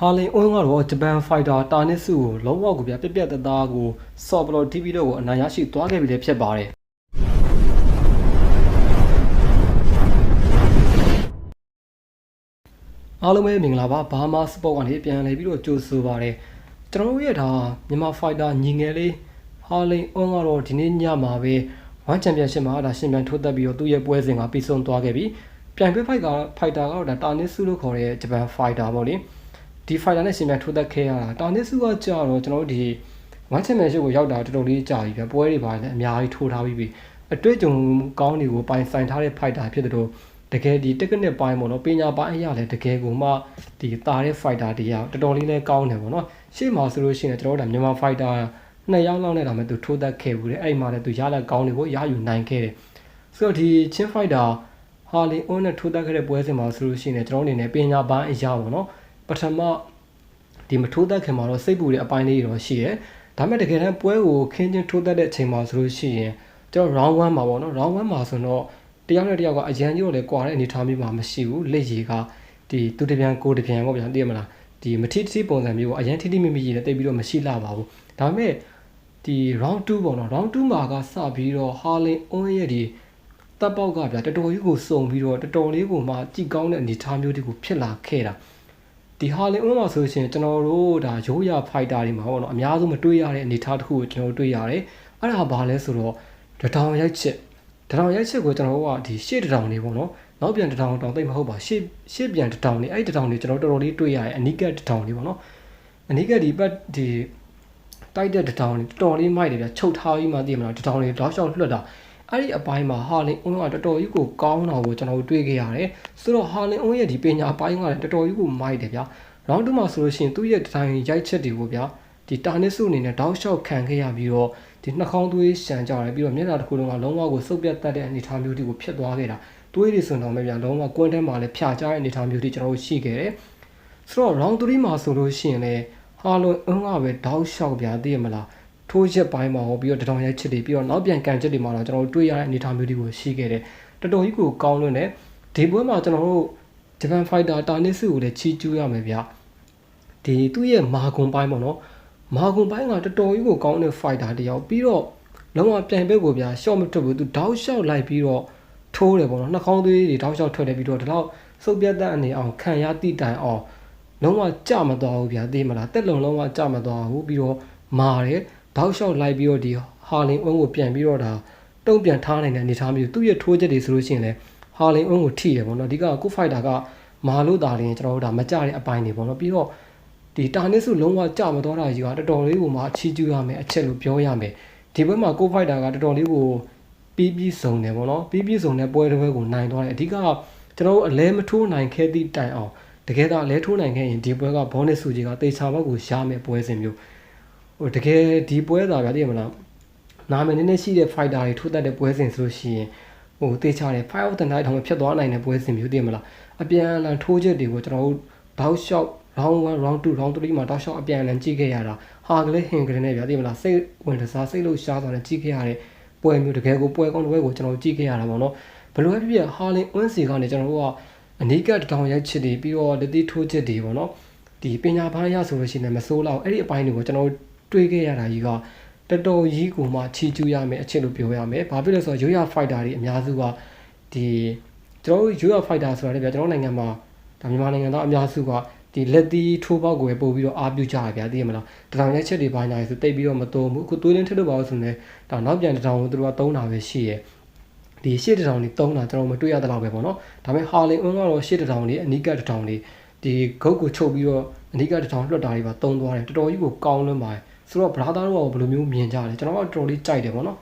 ဟာလင်အွန်းကတော့ဂျပန်ဖိုက်တာတာနစ်စုကိုလုံးဝကိုပြက်ပြက်သားကိုဆော့ဘလော့ TV တို့ကိုအနိုင်ရရှိသွားခဲ့ပြီလည်းဖြစ်ပါတယ်အားလုံးပဲမင်္ဂလာပါဘာမာစပေါ့ကနေပြန်လည်ပြီးတော့ကြိုဆိုပါရစေကျွန်တော်တို့ရဲ့ဒါမြန်မာဖိုက်တာညီငယ်လေးဟာလင်အွန်းကတော့ဒီနေ့ညမှာပဲ1ချန်ပီယံရှစ်မှာဒါရှင်ပြန်ထိုးသက်ပြီးတော့သူ့ရဲ့ပွဲစဉ်ကပြီးဆုံးသွားခဲ့ပြီပြိုင်ပွဲဖိုက်တာကတော့ဒါတာနစ်စုလို့ခေါ်တဲ့ဂျပန်ဖိုက်တာပေါ့လေဒီဖိုက်တာနဲ့ရှင်ပြန်ထိုးသက်ခဲ့ရတာတာနစ်စုကကြာတော့ကျွန်တော်တို့ဒီ1ချန်ပီယံရှစ်ကိုရောက်တာတော်တော်လေးကြာပြီပဲပွဲတွေပါလည်းအများကြီးထိုးထားပြီးပြီအတွေ့အကြုံကောင်းတွေကိုပိုင်ဆိုင်ထားတဲ့ဖိုက်တာဖြစ်တဲ့တော့တကယ်ဒီ technical ပိုင်းပေါ့နော်ပညာပိုင်းအရာလည်းတကယ်ကိုမှဒီတာတဲ့ fighter တရားတော်တော်လေးလည်းကောင်းတယ်ပေါ့နော်ရှေ့မှာဆိုလို့ရှိရင်ကျွန်တော်တို့မြန်မာ fighter 2ယောက်လောက်နဲ့ဒါမှသူထိုးသက်ခဲ့ဘူးတယ်အဲ့မှာလည်းသူရလက်ကောင်းတွေကိုရယူနိုင်ခဲ့တယ်ဆိုတော့ဒီချင်း fighter ဟာလီအွန်းနဲ့ထိုးသက်ခဲ့တဲ့ပွဲစဉ်မှာဆိုလို့ရှိရင်ကျွန်တော်အနေနဲ့ပညာပိုင်းအရာပေါ့နော်ပထမဒီမထိုးသက်ခင်မှာတော့စိတ်ပူတဲ့အပိုင်းလေးတွေတော့ရှိတယ်ဒါပေမဲ့တကယ်တမ်းပွဲကိုခင်းချင်းထိုးသက်တဲ့အချိန်မှာဆိုလို့ရှိရင်ကျွန်တော် round 1မှာပေါ့နော် round 1မှာဆိုတော့တယောက်နဲ့တယောက်ကအရန်ကြီးတော့လေကွာတဲ့အနေထားမျိုးမှာမရှိဘူးလက်ရည်ကဒီသူတပြန်ကိုတပြန်ပေါ့ဗျာသိရမလားဒီမထိထိပုံစံမျိုးပေါ့အရန်ထိထိမိမိရည်နဲ့တိတ်ပြီးတော့မရှိလာပါဘူးဒါပေမဲ့ဒီ round 2ပေါ့နော် round 2မှာကစပြီးတော့ဟာလင်အွန်းရဲ့ဒီတပ်ပေါက်ကဗျာတော်တော်ကြီးကိုစုံပြီးတော့တော်တော်လေးကိုမှကြည်ကောင်းတဲ့အနေထားမျိုးတွေကိုဖြစ်လာခဲ့တာဒီဟာလင်အွန်းမှာဆိုရှင်ကျွန်တော်တို့ဒါရိုးရာဖိုက်တာတွေမှာပေါ့နော်အများဆုံးမတွေ့ရတဲ့အနေထားတစ်ခုကိုကျွန်တော်တို့တွေ့ရတယ်အဲ့ဒါဘာလဲဆိုတော့တောင်ရိုက်ချက်တောင်ရိုက်ချက်ကိုကျွန်တော်တို့ကဒီရှေ့တောင်လေးပေါ့နော်နောက်ပြန်တောင်သိမဟုတ်ပါရှေ့ပြန်တောင်လေးအဲ့တောင်လေးကျွန်တော်တော်တော်လေးတွေ့ရတယ်အနီးကပ်တောင်လေးပေါ့နော်အနီးကပ်ဒီပတ်ဒီတိုက်တဲ့တောင်လေးတော်တော်လေးမိုက်တယ်ဗျချုပ်ထားပြီးမှသိရမလားတောင်လေးတောက်လျှောက်လွှတ်တာအဲ့ဒီအပိုင်းမှာဟာလင်အွန်းကတော်တော်ကြီးကိုကောင်းတာကိုကျွန်တော်တို့တွေ့ခဲ့ရတယ်ဆိုတော့ဟာလင်အွန်းရဲ့ဒီပညာပိုင်းကလည်းတော်တော်ကြီးကိုမိုက်တယ်ဗျround 2မှာဆိုလို့ရှိရင်သူ့ရဲ့တိုင်ရိုက်ချက်တွေကိုဗျဒီတာနစ်စုအနေနဲ့တောက်လျှောက်ခံခဲ့ရပြီးတော့ဒီနှာခေါင်းသွေးရှံကြတယ်ပြီးတော့မျက်နှာတစ်ခုလုံးကလုံးဝကိုစုပ်ပြတ်တတ်တဲ့အနေအထားမျိုးတွေကိုဖြစ်သွားခဲ့တာသွေးတွေစွန်တော်မဲ့ဗျလုံးဝကွင်းထဲမှာလည်းဖြာချတဲ့အနေအထားမျိုးတွေကျွန်တော်တို့ရှိခဲ့တယ်ဆိုတော့ round 3မှာဆိုလို့ရှိရင်လည်းဟာလွန်အင်းကပဲတောက်လျှောက်ဗျသိရမလားထိုးချက်ပိုင်းမှာဟောပြီးတော့တောင်ရိုက်ချက်တွေပြီးတော့နောက်ပြန်ကန်ချက်တွေမှာတော့ကျွန်တော်တို့တွေ့ရတဲ့အနေအထားမျိုးတွေကိုရှိခဲ့တယ်တော်တော်ကြီးကိုကောင်းလွန်းတယ်ဒီပွဲမှာကျွန်တော်တို့ဂျပန်ဖိုက်တာတာနစ်စုကိုလည်းချီးကျူးရမယ်ဗျဒီသူ့ရဲ့မာဂွန်ပိုင်းပေါ့နော်မာဂွန်ပိုင်းကတော်တော်ကြီးကိုကောင်းတဲ့ fighter တယောက်ပြီးတော့လုံးဝပြိုင်ပွဲကိုဗျာ short မထွက်ဘူးသူတောက်လျှောက်လိုက်ပြီးတော့ထိုးတယ်ပေါ့နော်နှာခေါင်းသွေးတွေတောက်လျှောက်ထွက်တယ်ပြီးတော့ဒီလောက်စုပ်ပြတ်တဲ့အနေအောင်ခံရတိတိုင်အောင်လုံးဝကြမသွားဘူးဗျာသိမလားတက်လုံလုံးဝကြမသွားဘူးပြီးတော့မာတယ်တောက်လျှောက်လိုက်ပြီးတော့ဒီဟာလင်အွန်းကိုပြန်ပြီးတော့ဒါတုံ့ပြန်ထားနိုင်တဲ့အနေအထားမျိုးသူ့ရဲ့ထိုးချက်တွေဆိုလို့ရှိရင်လည်းဟာလင်အွန်းကိုထိရပေါ့နော်အဓိကကို fighter ကမာလို့တာလည်းကျွန်တော်တို့ဒါမကြတဲ့အပိုင်းတွေပေါ့နော်ပြီးတော့ဒီတာနစ်စုလုံးဝကြမသွားတာကြီးကတော်တော်လေးကိုမှအချီးကျူးရမယ်အချက်လို့ပြောရမယ်ဒီဘက်မှာကိုဖိုက်တာကတော်တော်လေးကိုပြီးဆုံးတယ်ပေါ့နော်ပြီးဆုံးတဲ့ပွဲတစ်ပွဲကိုနိုင်သွားတယ်အဓိကကျွန်တော်တို့အလဲမထိုးနိုင်ခဲ့သည့်တိုင်အောင်တကယ်တော့အလဲထိုးနိုင်ခဲ့ရင်ဒီပွဲကဘောနစ်စုကြီးကတေချာဘက်ကိုရမယ်ပွဲစဉ်မျိုးဟိုတကယ်ဒီပွဲသာဗျာသိရမလားနာမည်နည်းနည်းရှိတဲ့ fighter တွေထိုးတတ်တဲ့ပွဲစဉ်ဆိုလို့ရှိရင်ဟိုတေချာတယ် 5 of the night တောင်ဖြစ်သွားနိုင်တဲ့ပွဲစဉ်မျိုးသိရမလားအပြန်အလှန်ထိုးချက်တွေကိုကျွန်တော်တို့တောက်လျှောက်round 1 round 2 round 3မှာတောက်လျှောက်အပြန်အလှန်ကြည့်ခဲ့ရတာဟာကလေးဟင်ကလေးနဲ့ဗျာသိမလားစိတ်ဝင်တစားစိတ်လို့ရှားသွားတယ်ကြည့်ခဲ့ရတဲ့ပွဲမျိုးတကယ်ကိုပွဲကောင်းတဲ့ပွဲကိုကျွန်တော်ကြည့်ခဲ့ရတာပေါ့နော်ဘယ်လိုပဲဖြစ်ဖြစ်ဟာလင်အွန်းစီကနေကျွန်တော်တို့ကအနီးကပ်တောင်ရိုက်ချစ်တွေပြီးတော့လက်သီးထိုးချစ်တွေပေါ့နော်ဒီပညာပိုင်းရဆိုလို့ရှိရင်မစိုးလောက်အဲ့ဒီအပိုင်းတွေကိုကျွန်တော်တွေးခဲ့ရတာကြီးကတော်တော်ကြီးကိုမှချီကျူးရမယ်အချက်လို့ပြောရမယ်ဘာဖြစ်လဲဆိုတော့ရိုးရ fighter တွေအများစုကဒီကျွန်တော်တို့ရိုးရ fighter ဆိုတာလည်းဗျာကျွန်တော်နိုင်ငံမှာဒါမြန်မာနိုင်ငံသားအများစုကဒီလက်သီးထိုးပေါက်ကိုပဲပို့ပြီးတော့အားပြုကြရဗျာသိရမလားတောင်ရိုက်ချက်တွေပိုင်းညာဆိုတိတ်ပြီးတော့မသုံးဘူးအခုသွေးလင်းထက်လို့ပါလို့ဆိုရင်ဒါနောက်ပြန်တောင်ကိုသူတို့ကသုံးတာပဲရှိရယ်ဒီရှေ့တောင်တွေသုံးတာကျွန်တော်မတွေ့ရတဲ့လောက်ပဲပေါ့နော်ဒါပေမဲ့ဟာလင်အွန်းကတော့ရှေ့တောင်တွေအနီးကပ်တောင်တွေဒီဂုတ်ကိုချုပ်ပြီးတော့အနီးကပ်တောင်လွှတ်တာတွေပါသုံးသွားတယ်တော်တော်ကြီးကိုကောင်းလွန်းပါတယ်ဆိုတော့ brother တို့ကဘယ်လိုမျိုးမြင်ကြလဲကျွန်တော်ကတော်တော်လေးကြိုက်တယ်ပေါ့နော်